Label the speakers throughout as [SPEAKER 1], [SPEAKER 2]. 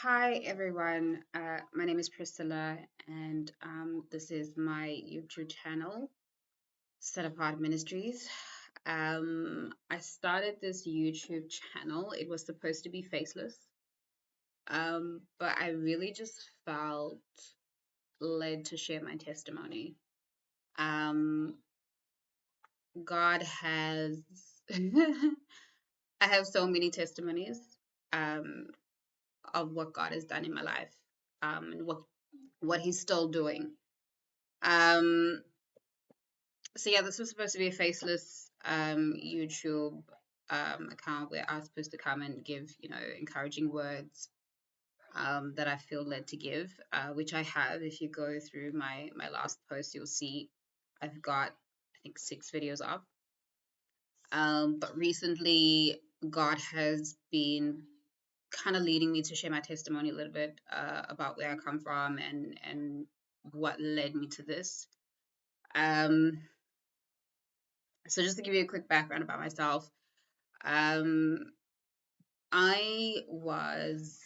[SPEAKER 1] Hi everyone, my name is Priscilla, and this is my YouTube channel, Set Apart Ministries. I started this YouTube channel. It was supposed to be faceless, but I really just felt led to share my testimony. Um, God has, I have so many testimonies um, of what God has done in my life, and what He's still doing. Um, so yeah, this was supposed to be a faceless YouTube account where I was supposed to come and give, encouraging words that I feel led to give, which I have. If you go through my last post, you'll see I've got I think 6 videos up. But recently, God has been kind of leading me to share my testimony a little bit about where I come from and what led me to this. Um, So just to give you a quick background about myself, um, I was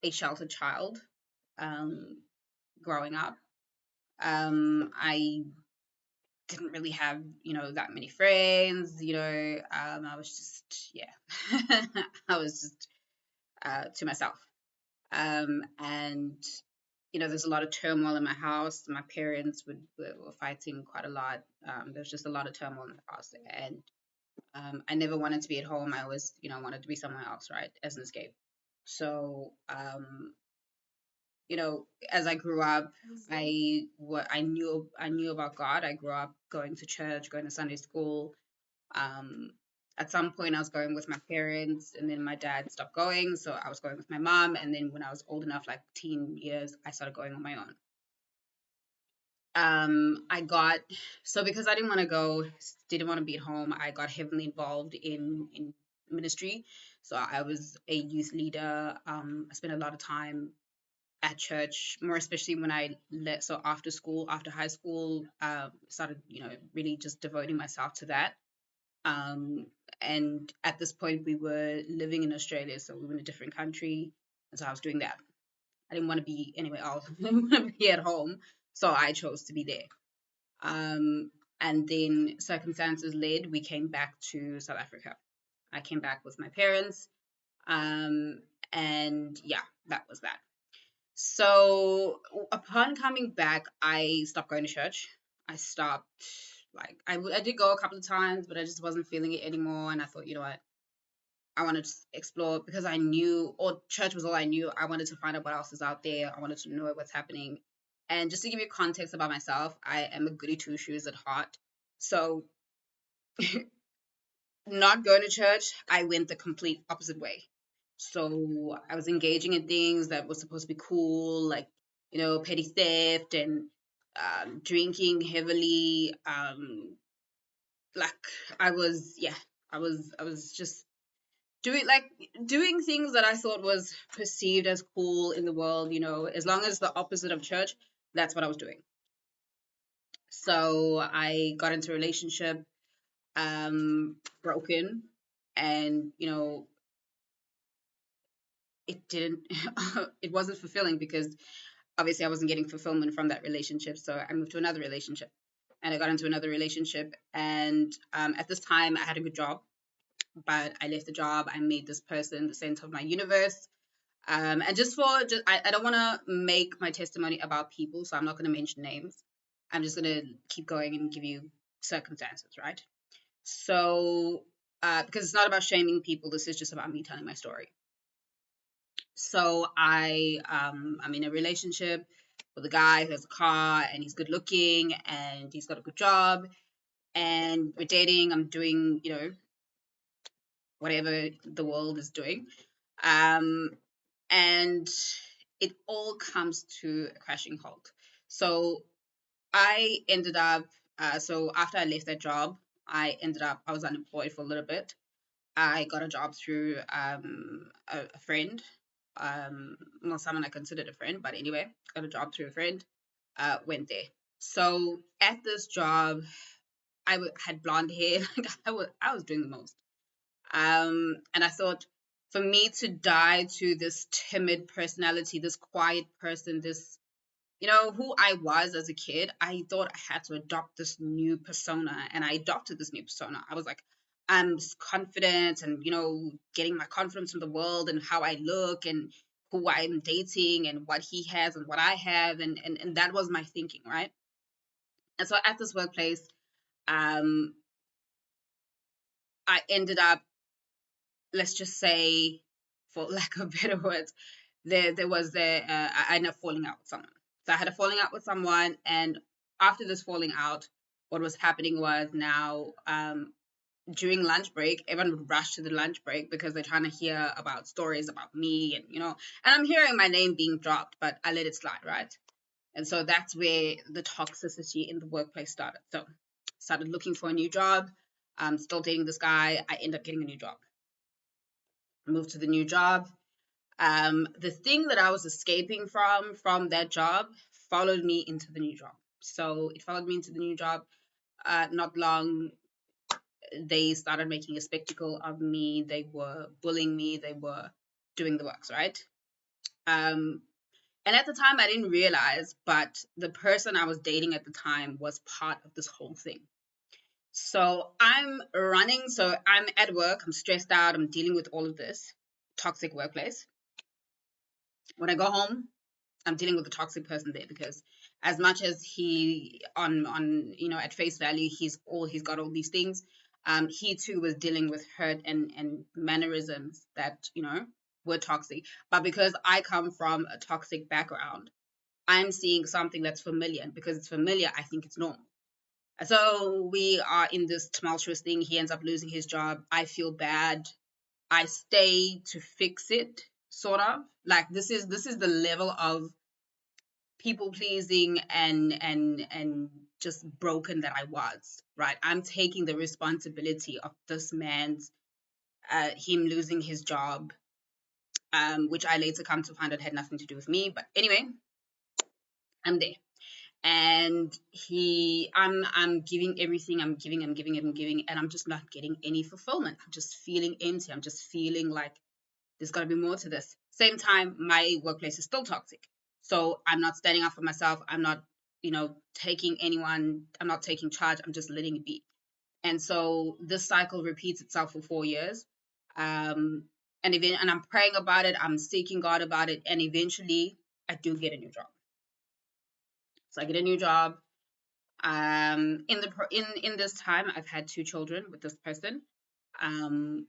[SPEAKER 1] a sheltered child growing up. I didn't really have, that many friends. I was just, yeah, I was just to myself. And there's a lot of turmoil in my house. My parents were fighting quite a lot. There's just a lot of turmoil in the house, and I never wanted to be at home. I always, wanted to be somewhere else, right, as an escape. So, as I grew up, I knew about God. I grew up going to church, going to Sunday school. Um, at some point, I was going with my parents, and then my dad stopped going, so I was going with my mom. And then when I was old enough, like teen years, I started going on my own. I got so because I didn't want to go, didn't want to be at home. I got heavily involved in ministry. So I was a youth leader. I spent a lot of time at church, more especially when I let so after school, after high school, started really just devoting myself to that. Um, and at this point, we were living in Australia, so we were in a different country, and so I was doing that. I didn't want to be anywhere else. I didn't want to be at home, so I chose to be there. Um, and then circumstances led, we came back to South Africa. I came back with my parents. Um, and yeah, that was that. So upon coming back, I stopped going to church. I stopped, like, I did go a couple of times, but I just wasn't feeling it anymore. And I thought, you know what? I wanted to explore because I knew, or church was all I knew. I wanted to find out what else is out there. I wanted to know what's happening. And just to give you context about myself, I am a goody two shoes at heart. So, not going to church, I went the complete opposite way. So, I was engaging in things that were supposed to be cool, like, petty theft and drinking heavily. Like, yeah, I was just doing things that I thought was perceived as cool in the world, as long as the opposite of church, that's what I was doing. So I got into a relationship, broken, and it didn't, it wasn't fulfilling because obviously I wasn't getting fulfillment from that relationship. So I moved to another relationship, and I got into another relationship, and at this time I had a good job, but I left the job. I made this person the center of my universe. And I don't want to make my testimony about people, so I'm not going to mention names. I'm just going to keep going and give you circumstances, right? So, because it's not about shaming people, this is just about me telling my story. So I'm in a relationship with a guy who has a car and he's good looking and he's got a good job, and we're dating. I'm doing, whatever the world is doing. Um, and it all comes to a crashing halt. So I ended up, so after I left that job, I was unemployed for a little bit. I got a job through a friend, not someone I considered a friend, but anyway, got a job through a friend, went there. So at this job, had blonde hair, like I was doing the most. And I thought, for me to die to this timid personality, this quiet person, this, who I was as a kid, I thought I had to adopt this new persona, and I adopted this new persona. I was like, I'm confident, and getting my confidence from the world and how I look and who I'm dating and what he has and what I have, and that was my thinking, right? And so at this workplace, um, I ended up, let's just say, for lack of better words, I ended up falling out with someone. So I had a falling out with someone, and after this falling out, what was happening was now, during lunch break, everyone would rush to the lunch break because they're trying to hear about stories about me, and I'm hearing my name being dropped, but I let it slide, right? And so that's where the toxicity in the workplace started. So started looking for a new job. Still dating this guy. I end up getting a new job. Moved to the new job. The thing that I was escaping from that job followed me into the new job. So it followed me into the new job. Not long, they started making a spectacle of me. They were bullying me. They were doing the works, right? And at the time, I didn't realize, but the person I was dating at the time was part of this whole thing. So I'm running. So I'm at work. I'm stressed out. I'm dealing with all of this toxic workplace. When I go home, I'm dealing with a toxic person there, because as much as he on at face value he's got all these things, he too was dealing with hurt and mannerisms that were toxic. But because I come from a toxic background, I'm seeing something that's familiar, and because it's familiar, I think it's normal. So we are in this tumultuous thing. He ends up losing his job. I feel bad. I stay to fix it, sort of. Like, this is the level of people pleasing and just broken that I was, right? I'm taking the responsibility of this man's him losing his job, which I later come to find out had nothing to do with me. But anyway, I'm there. And I'm giving everything. I'm giving, and I'm just not getting any fulfillment. I'm just feeling empty. I'm just feeling like there's got to be more to this. Same time, my workplace is still toxic. So I'm not standing up for myself. I'm not, taking anyone. I'm not taking charge. I'm just letting it be. And so this cycle repeats itself for 4 years. And I'm praying about it. I'm seeking God about it. And eventually I do get a new job. So I get a new job. In this time, I've had 2 children with this person. Um,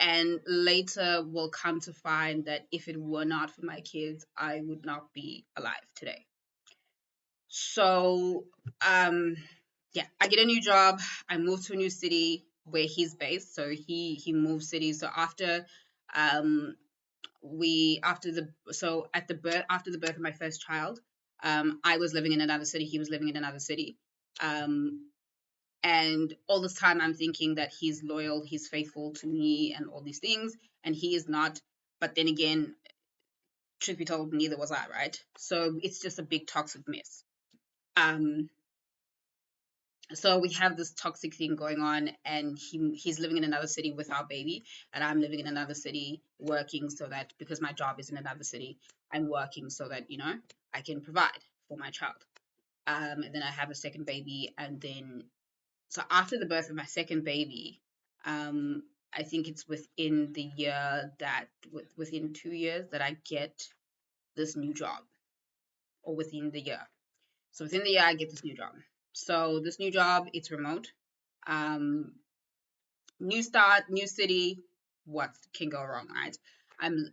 [SPEAKER 1] and later will come to find that if it were not for my kids, I would not be alive today. So, yeah, I get a new job. I move to a new city where he's based. So he moved cities. So um, after the birth of my first child, I was living in another city. He was living in another city. And all this time, I'm thinking that he's loyal, he's faithful to me, and all these things, and he is not. But then again, truth be told, neither was I, right? So it's just a big toxic mess. Um, so we have this toxic thing going on, and he's living in another city with our baby, and I'm living in another city working, so that because my job is in another city, I'm working so that I can provide for my child. And then I have a second baby, and then so after the birth of my second baby, I think it's within the year within 2 years that I get this new job, or within the year. So within the year, I get this new job. So this new job, it's remote. Um, New start, new city. What can go wrong, right?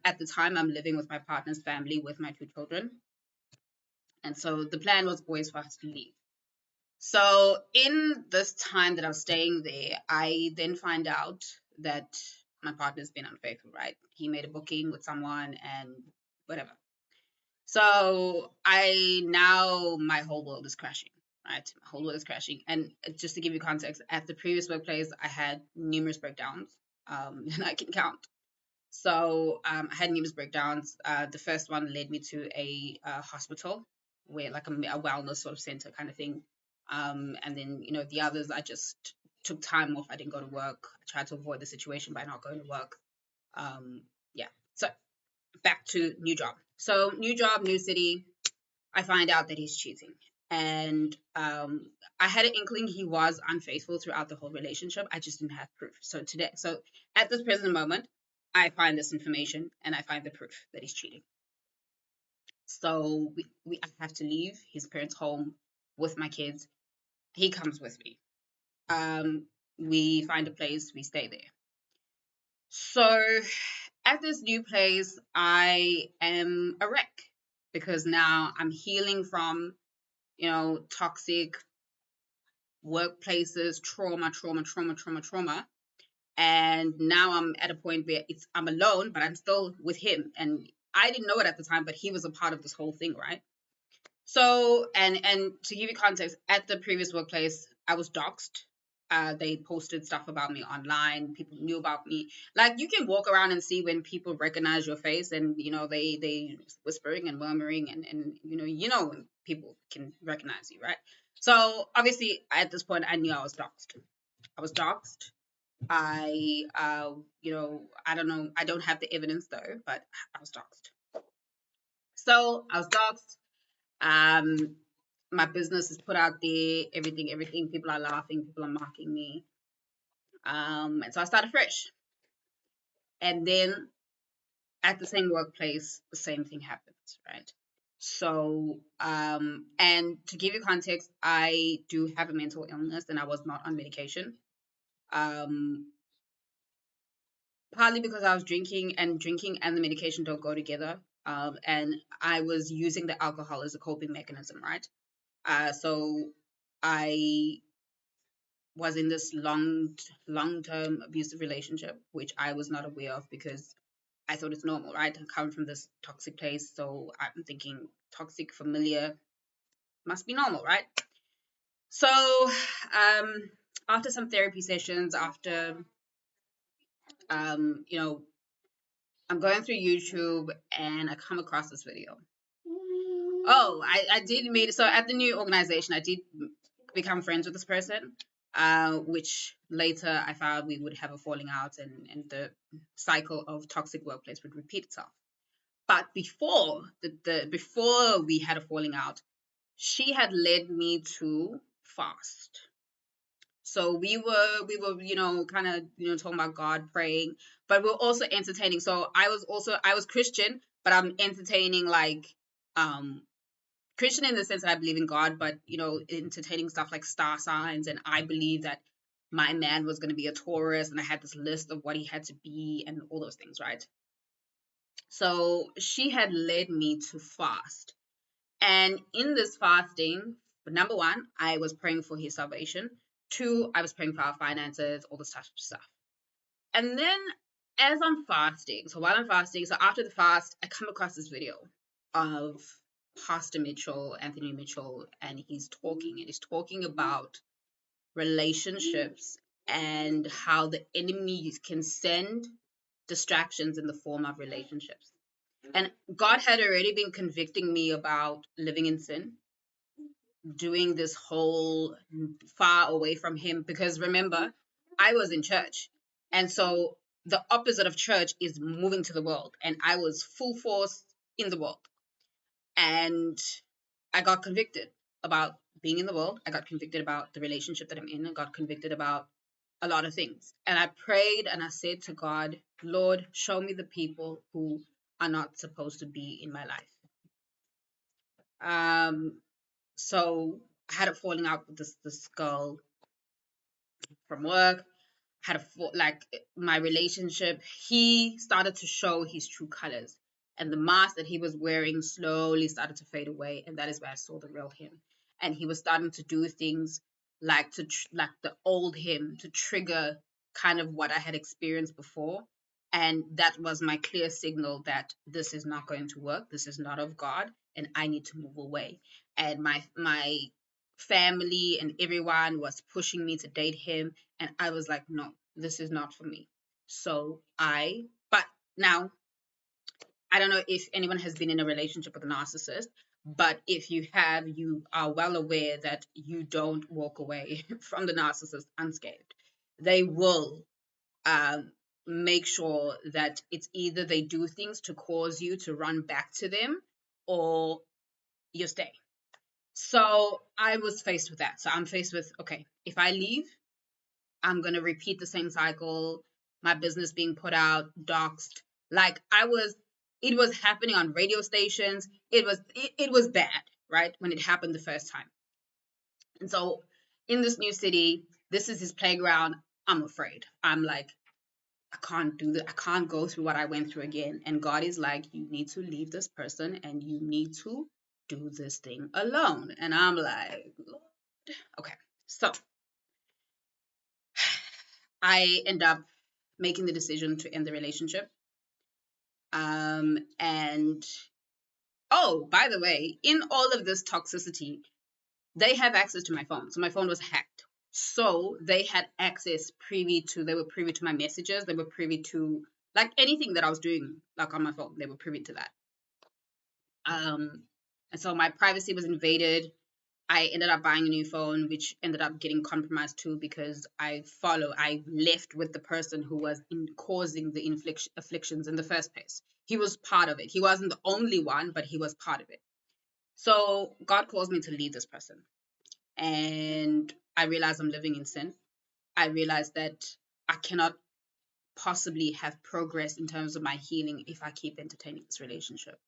[SPEAKER 1] At the time, I'm living with my partner's family with my 2 children, and so the plan was always for us to leave. So in this time that I was staying there, I then find out that my partner's been unfaithful, right? He made a booking with someone and whatever. So my whole world is crashing, right? My whole world is crashing. And just to give you context, at the previous workplace, I had numerous breakdowns, and I can count. So I had numerous breakdowns. The first one led me to a hospital, where like a wellness sort of center kind of thing. And then the others, I just took time off. I didn't go to work. I tried to avoid the situation by not going to work. Yeah. So back to new job. So new job, new city. I find out that he's cheating, and I had an inkling he was unfaithful throughout the whole relationship. I just didn't have proof. So at this present moment, I find this information and I find the proof that he's cheating. So I have to leave his parents' home with my kids. He comes with me. Um, we find a place, we stay there. So at this new place, I am a wreck because now I'm healing from, toxic workplaces, trauma. And now I'm at a point where I'm alone, but I'm still with him. And I didn't know it at the time, but he was a part of this whole thing, right? So, and to give you context, at the previous workplace, I was doxxed. They posted stuff about me online. People knew about me. Like, you can walk around and see when people recognize your face, and they whispering and murmuring, and when people can recognize you, right? So obviously, at this point, I knew I was doxxed. I was doxxed. I don't know. I don't have the evidence though, but I was doxxed. So I was doxxed. Um, my business is put out there, everything. People are laughing, people are mocking me. And so I started fresh. And then at the same workplace, the same thing happens, right? So, and to give you context, I do have a mental illness and I was not on medication. Um, Partly because I was drinking and the medication don't go together. And I was using the alcohol as a coping mechanism, right? So I was in this long-term abusive relationship, which I was not aware of because I thought it's normal, right? I come from this toxic place, so I'm thinking toxic, familiar, must be normal, right? So, after some therapy sessions, after um, you know, I'm going through YouTube and I come across this video. Oh, I did meet. So at the new organization, I did become friends with this person, which later I found we would have a falling out, and the cycle of toxic workplace would repeat itself. But before before we had a falling out, she had led me to fast. So we were kind of talking about God, praying, but we're also entertaining. So I was Christian, but I'm entertaining like um Christian in the sense that I believe in God, but entertaining stuff like star signs, and I believe that my man was going to be a Taurus, and I had this list of what he had to be and all those things, right? So she had led me to fast, and in this fasting, number one, I was praying for his salvation. Two, I was praying for our finances, all this type of stuff. And then as I'm fasting, so while I'm fasting, so after the fast, I come across this video of Pastor Mitchell, Anthony Mitchell, and he's talking about relationships and how the enemy can send distractions in the form of relationships. And God had already been convicting me about living in sin, doing this whole far away from him, because remember, I was in church, and so the opposite of church is moving to the world, and I was full force in the world. And I got convicted about being in the world. I got convicted about the relationship that I'm in. I got convicted about a lot of things, and I prayed and I said to God, Lord, show me the people who are not supposed to be in my life. So I had a falling out with this girl from work. Had like my relationship. He started to show his true colors, and the mask that he was wearing slowly started to fade away, and that is where I saw the real him. And he was starting to do things like like the old him, to trigger kind of what I had experienced before. And that was my clear signal that this is not going to work. This is not of God, and I need to move away. And my family and everyone was pushing me to date him, and I was like, no, this is not for me. But now, I don't know if anyone has been in a relationship with a narcissist, but if you have, you are well aware that you don't walk away from the narcissist unscathed. They will make sure that it's either they do things to cause you to run back to them, or you stay. So I was faced with that. So I'm faced with, okay, if I leave, I'm going to repeat the same cycle, my business being put out, doxed. Like it was happening on radio stations. It was bad, right? When it happened the first time. And so in this new city, this is his playground. I'm afraid. I'm like, I can't do that. I can't go through what I went through again. And God is like, you need to leave this person and you need to do this thing alone. And I'm like, Lord. Okay. So I end up making the decision to end the relationship. And oh, by the way, in all of this toxicity, they have access to my phone. So my phone was hacked. So they had access they were privy to my messages. They were privy to like anything that I was doing, like on my phone. They were privy to that. And so my privacy was invaded. I ended up buying a new phone, which ended up getting compromised too because I left with the person who was causing the afflictions in the first place. He was part of it. He wasn't the only one, but he was part of it. So God calls me to leave this person. And I realized I'm living in sin. I realized that I cannot possibly have progress in terms of my healing if I keep entertaining this relationship.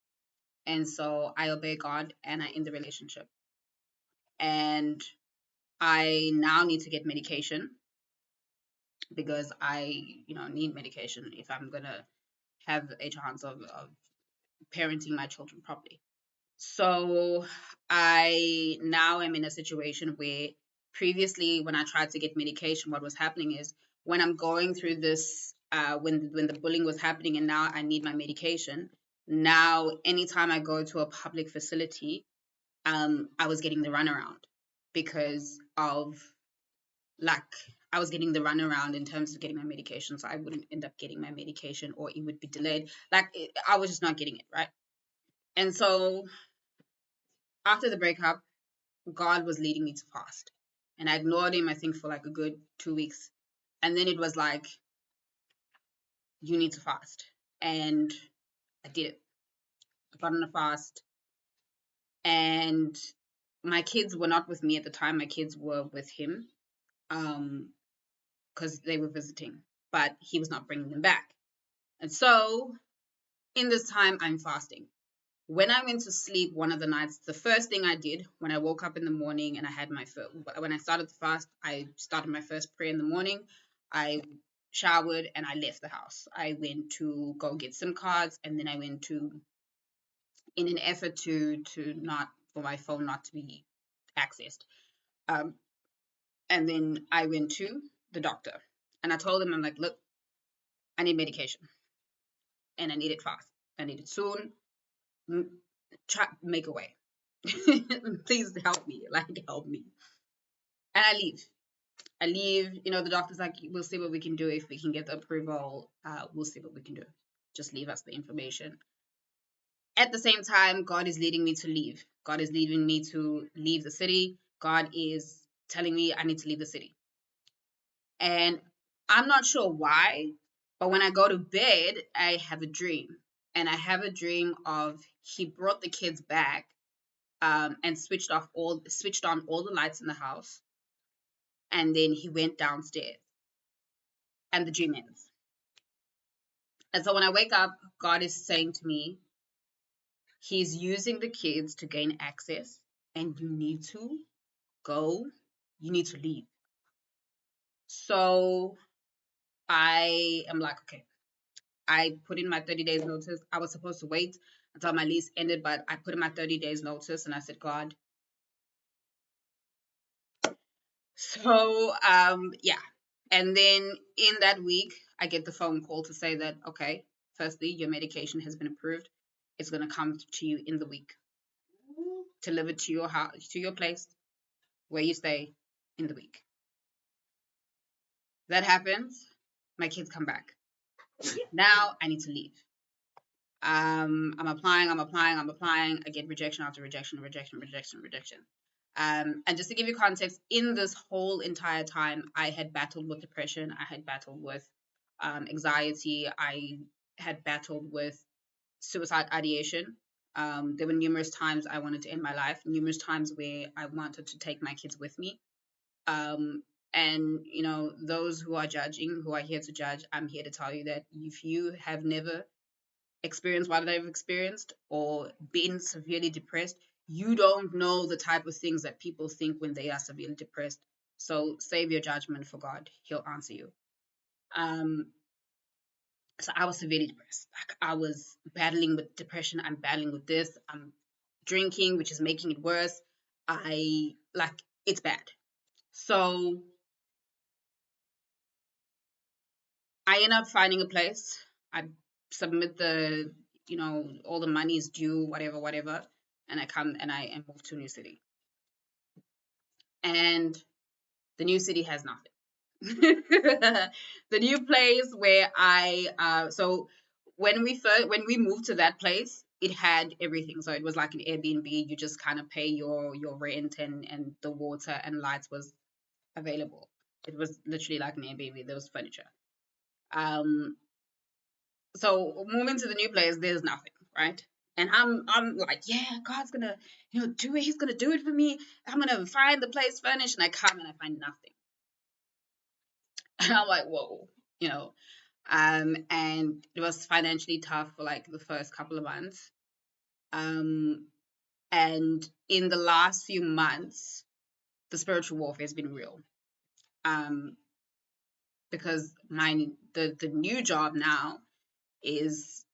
[SPEAKER 1] And so I obey God and I end the relationship. And I now need to get medication because I, need medication if I'm gonna have a chance of parenting my children properly. So I now am in a situation where previously when I tried to get medication, what was happening is when I'm going through this, when the bullying was happening and now I need my medication, now anytime I go to a public facility, I was getting the runaround because of like I was getting the runaround in terms of getting my medication. So I wouldn't end up getting my medication or it would be delayed. I was just not getting it, right? And so after the breakup, God was leading me to fast. And I ignored him, I think, for like a good 2 weeks. And then it was like, you need to fast. And I did it. I got on a fast. And my kids were not with me at the time. My kids were with him because they were visiting, but he was not bringing them back. And so in this time, I'm fasting. When I went to sleep one of the nights, the first thing I did when I woke up in the morning and I had when I started the fast, I started my first prayer in the morning. I showered and I left the house. I went to go get SIM cards and then I went to, in an effort to not, for my phone not to be accessed. Um, and then I went to the doctor and I told him, I'm like, look, I need medication and I need it fast. I need it soon. Try make a way. Please help me. Like help me. And I leave. I leave. The doctor's like, we'll see what we can do. If we can get the approval, we'll see what we can do. Just leave us the information. At the same time, God is leading me to leave. God is leading me to leave the city. God is telling me I need to leave the city. And I'm not sure why, but when I go to bed, I have a dream. And I have a dream of he brought the kids back and switched on all the lights in the house, and then he went downstairs, and the dream ends. And so when I wake up, God is saying to me, He's using the kids to gain access, and you need to go. You need to leave. So I am like, okay. I put in my 30 days notice. I was supposed to wait until my lease ended, but I put in my 30 days notice, and I said, God. So yeah. And then in that week, I get the phone call to say that, okay, firstly, your medication has been approved. It's going to come to you in the week, delivered to your house, to your place where you stay in the week. That happens. My kids come back. Now I need to leave. I'm applying. I get rejection after rejection. And just to give you context, in this whole entire time, I had battled with depression. I had battled with anxiety. I had battled with suicide ideation. There were numerous times I wanted to end my life, numerous times where I wanted to take my kids with me. Um, and those who are judging, who are here to judge, I'm here to tell you that if you have never experienced what I've experienced or been severely depressed, you don't know the type of things that people think when they are severely depressed. So save your judgment for God. He'll answer you. Um, so I was severely depressed. Like, I was battling with depression. I'm battling with this. I'm drinking, which is making it worse. I like it's bad. So I end up finding a place. I submit all the money is due, whatever, whatever, and I come and I move to a new city. And the new city has nothing. The new place where so when we moved to that place, it had everything. So it was like an Airbnb. You just kind of pay your rent, and the water and lights was available. It was literally like an Airbnb. There was furniture. Um, so moving to the new place, there's nothing, right? And I'm like, yeah, God's gonna do it. He's gonna do it for me. I'm gonna find the place furnished, and I come and I find nothing. And I'm like, whoa, you know. And it was financially tough for like the first couple of months. Um, and in the last few months, the spiritual warfare has been real. Um, because the new job now is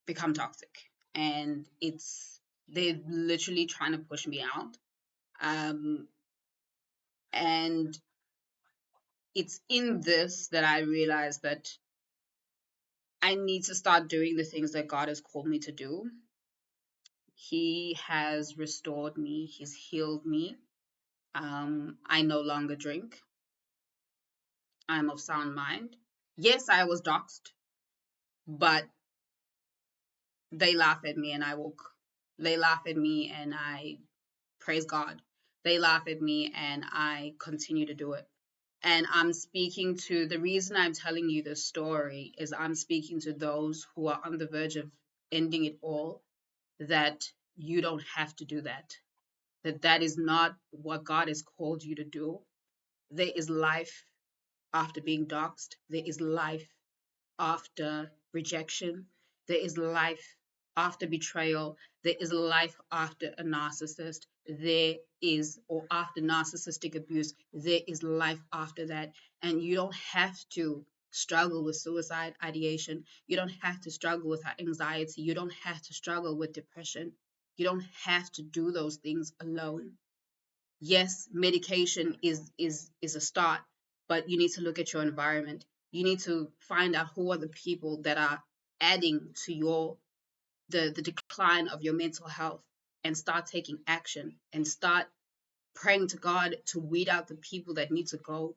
[SPEAKER 1] become toxic, and they're literally trying to push me out. Um, and it's in this that I realized that I need to start doing the things that God has called me to do. He has restored me. He's healed me. I no longer drink. I'm of sound mind. Yes, I was doxxed, but they laugh at me and I walk. They laugh at me and I praise God. They laugh at me and I continue to do it. And I'm speaking to the reason I'm telling you this story is I'm speaking to those who are on the verge of ending it all, that you don't have to do that. That is not what God has called you to do. There is life after being doxxed. There is life after rejection. There is life after betrayal. There is life after a narcissist. Or after narcissistic abuse, there is life after that. And you don't have to struggle with suicide ideation. You don't have to struggle with anxiety. You don't have to struggle with depression. You don't have to do those things alone. Yes, medication is a start, but you need to look at your environment. You need to find out who are the people that are adding to the decline of your mental health, and start taking action and start praying to God to weed out the people that need to go,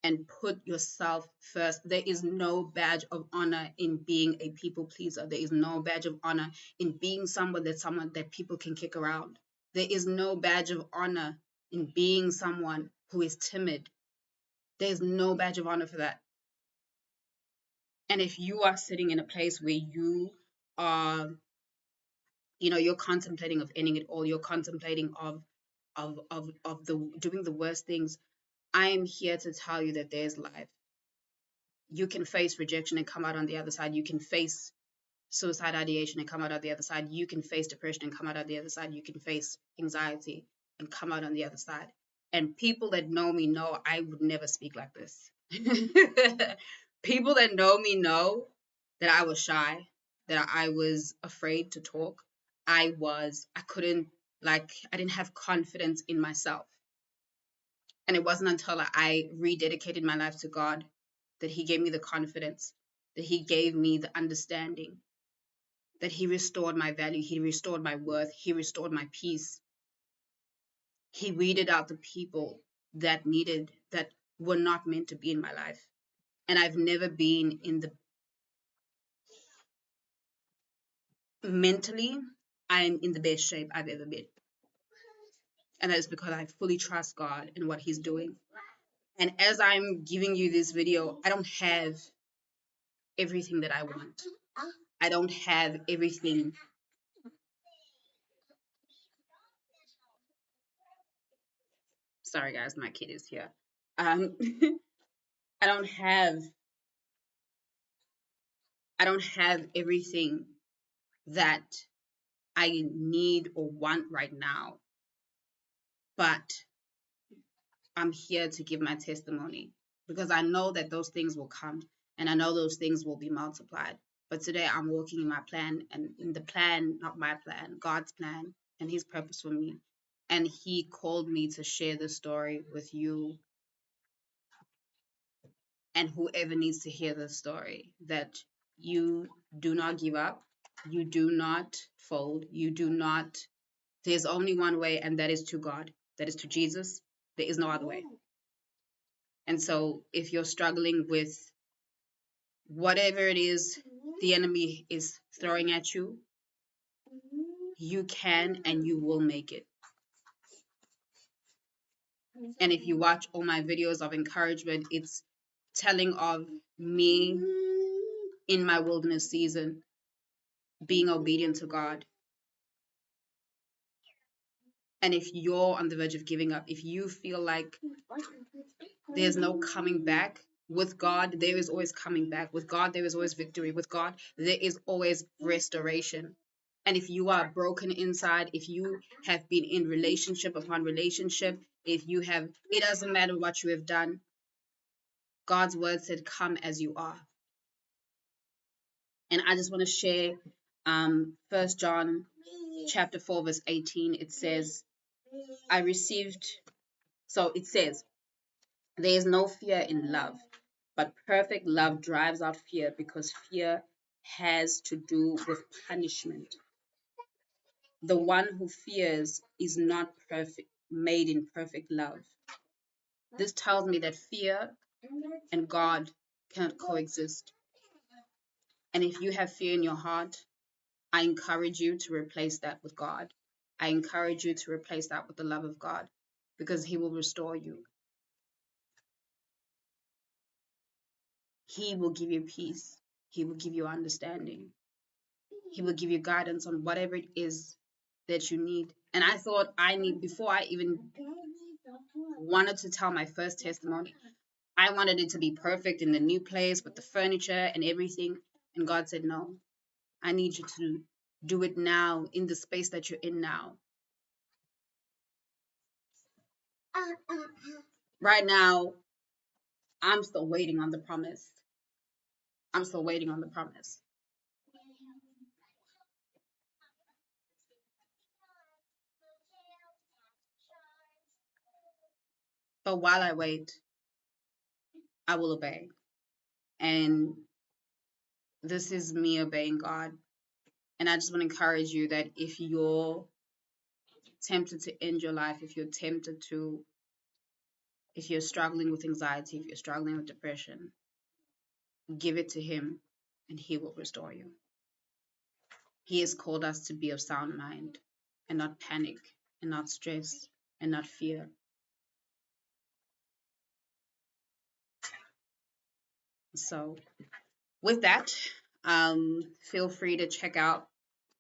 [SPEAKER 1] and put yourself first. There is no badge of honor in being a people pleaser. There is no badge of honor in being someone that people can kick around. There is no badge of honor in being someone who is timid. There is no badge of honor for that. And if you are sitting in a place where you are, you're contemplating of ending it all, you're contemplating of the doing the worst things, I am here to tell you that there's life. You can face rejection and come out on the other side. You can face suicide ideation and come out on the other side. You can face depression and come out on the other side. You can face anxiety and come out on the other side. And people that know me know I would never speak like this. People that know me know that I was shy, that I was afraid to talk. I couldn't, I didn't have confidence in myself. And it wasn't until I rededicated my life to God that He gave me the confidence, that He gave me the understanding, that He restored my value, He restored my worth, He restored my peace. He weeded out the people that were not meant to be in my life. And I've never been in the mentally, I'm in the best shape I've ever been. And that is because I fully trust God and what He's doing. And as I'm giving you this video, I don't have everything that I want. I don't have everything. Sorry guys, my kid is here. Um I don't have I don't have everything that I need or want right now, but I'm here to give my testimony because I know that those things will come and I know those things will be multiplied. But today I'm walking in my plan and in the plan, not my plan, God's plan and His purpose for me. And He called me to share the story with you and whoever needs to hear the story, that you do not give up, you do not fold, you do not. There's only one way, and that is to God, that is to Jesus. There is no other way. And so if you're struggling with whatever it is the enemy is throwing at you, you can and you will make it. And if you watch all my videos of encouragement, it's telling of me in my wilderness season being obedient to God. And if you're on the verge of giving up, if you feel like there's no coming back, with God, there is always coming back. With God, there is always victory. With God, there is always restoration. And if you are broken inside, if you have been in relationship upon relationship, if you have, it doesn't matter what you have done. God's word said, come as you are. And I just want to share 1 John chapter 4, verse 18. It says, I received, so it says, there is no fear in love, but perfect love drives out fear because fear has to do with punishment. The one who fears is not perfect, made in perfect love. This tells me that fear and God cannot coexist. And if you have fear in your heart, I encourage you to replace that with God. I encourage you to replace that with the love of God because He will restore you. He will give you peace. He will give you understanding. He will give you guidance on whatever it is that you need. And I thought before I even wanted to tell my first testimony, I wanted it to be perfect in the new place with the furniture and everything. And God said, no, I need you to do it now in the space that you're in now. Right now, I'm still waiting on the promise. I'm still waiting on the promise. But while I wait, I will obey. And this is me obeying God. And I just want to encourage you that if you're tempted to end your life, if you're struggling with anxiety, if you're struggling with depression, give it to Him and He will restore you. He has called us to be of sound mind and not panic and not stress and not fear. So with that, feel free to check out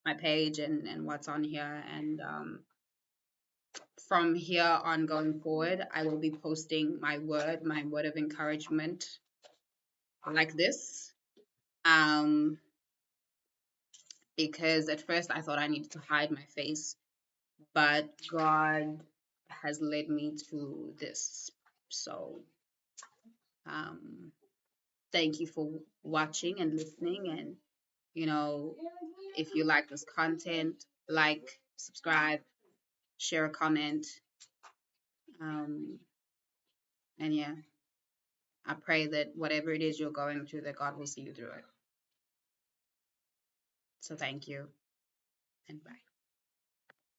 [SPEAKER 1] my page and what's on here. And from here on going forward, I will be posting my word of encouragement like this. Because at first I thought I needed to hide my face, but God has led me to this. So thank you for watching and listening. And, if you like this content, like, subscribe, share a comment. And yeah, I pray that whatever it is you're going through, that God will see you through it. So thank you and bye.